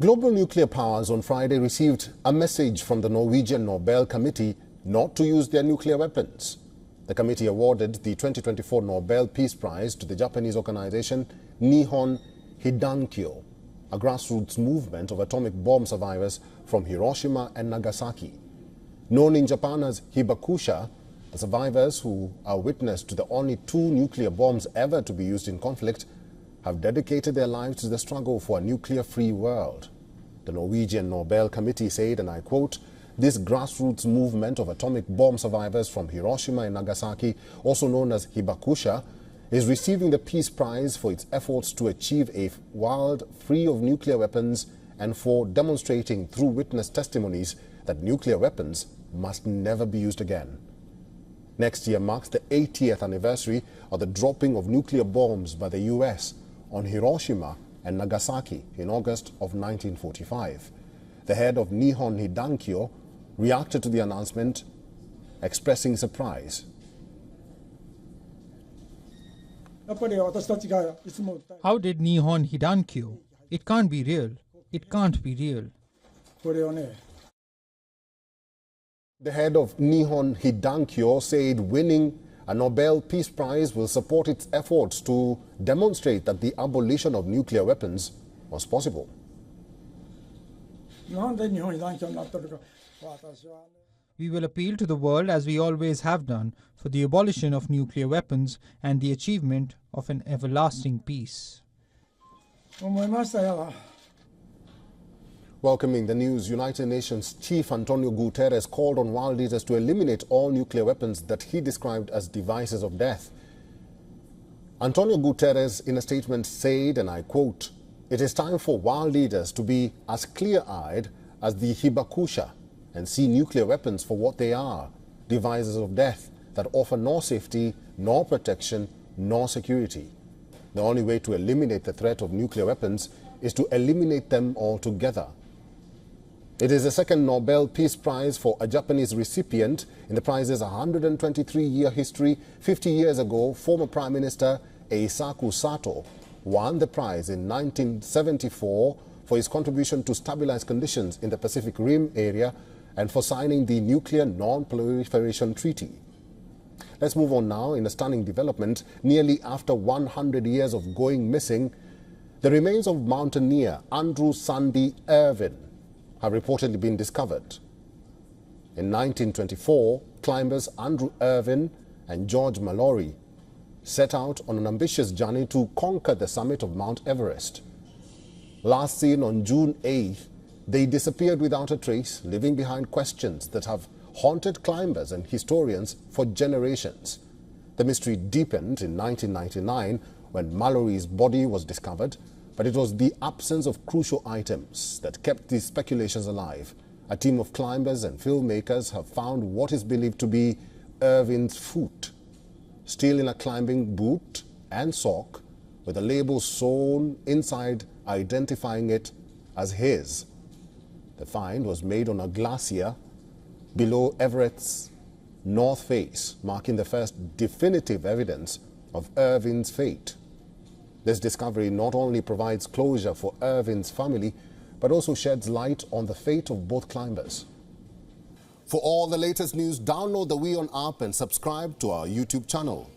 Global nuclear powers on Friday received a message from the Norwegian Nobel Committee not to use their nuclear weapons. The committee awarded the 2024 Nobel Peace Prize to the Japanese organization Nihon Hidankyo, a grassroots movement of atomic bomb survivors from Hiroshima and Nagasaki. Known in Japan as hibakusha, the survivors, who are witness to the only 2 nuclear bombs ever to be used in conflict, have dedicated their lives to the struggle for a nuclear-free world. The Norwegian Nobel Committee said, and I quote, "This grassroots movement of atomic bomb survivors from Hiroshima and Nagasaki, also known as hibakusha, is receiving the Peace Prize for its efforts to achieve a world free of nuclear weapons and for demonstrating through witness testimonies that nuclear weapons must never be used again." Next year marks the 80th anniversary of the dropping of nuclear bombs by the US on Hiroshima and Nagasaki in August of 1945. The head of Nihon Hidankyo reacted to the announcement, expressing surprise. How did Nihon Hidankyo? It can't be real. It can't be real. The head of Nihon Hidankyo said winning a Nobel Peace Prize will support its efforts to demonstrate that the abolition of nuclear weapons was possible. We will appeal to the world, as we always have done, for the abolition of nuclear weapons and the achievement of an everlasting peace. Welcoming the news, United Nations Chief Antonio Guterres called on world leaders to eliminate all nuclear weapons that he described as devices of death. Antonio Guterres, in a statement, said, and I quote, "It is time for world leaders to be as clear-eyed as the hibakusha and see nuclear weapons for what they are, devices of death that offer nor safety, nor protection, nor security. The only way to eliminate the threat of nuclear weapons is to eliminate them altogether." It is the second Nobel Peace Prize for a Japanese recipient in the prize's 123-year history. 50 years ago, former Prime Minister Eisaku Sato won the prize in 1974 for his contribution to stabilize conditions in the Pacific Rim area and for signing the Nuclear Non-Proliferation Treaty. Let's move on now in a stunning development. Nearly after 100 years of going missing, the remains of mountaineer Andrew Sandy Irvine have reportedly been discovered. In 1924, climbers Andrew Irvine and George Mallory set out on an ambitious journey to conquer the summit of Mount Everest. Last seen on June 8th, they disappeared without a trace, leaving behind questions that have haunted climbers and historians for generations. The mystery deepened in 1999 when Mallory's body was discovered, but it was the absence of crucial items that kept these speculations alive. A team of climbers and filmmakers have found what is believed to be Irvine's foot, still in a climbing boot and sock, with a label sewn inside identifying it as his. The find was made on a glacier below Everest's north face, marking the first definitive evidence of Irvine's fate. This discovery not only provides closure for Irvine's family, but also sheds light on the fate of both climbers. For all the latest news, download the WION app and subscribe to our YouTube channel.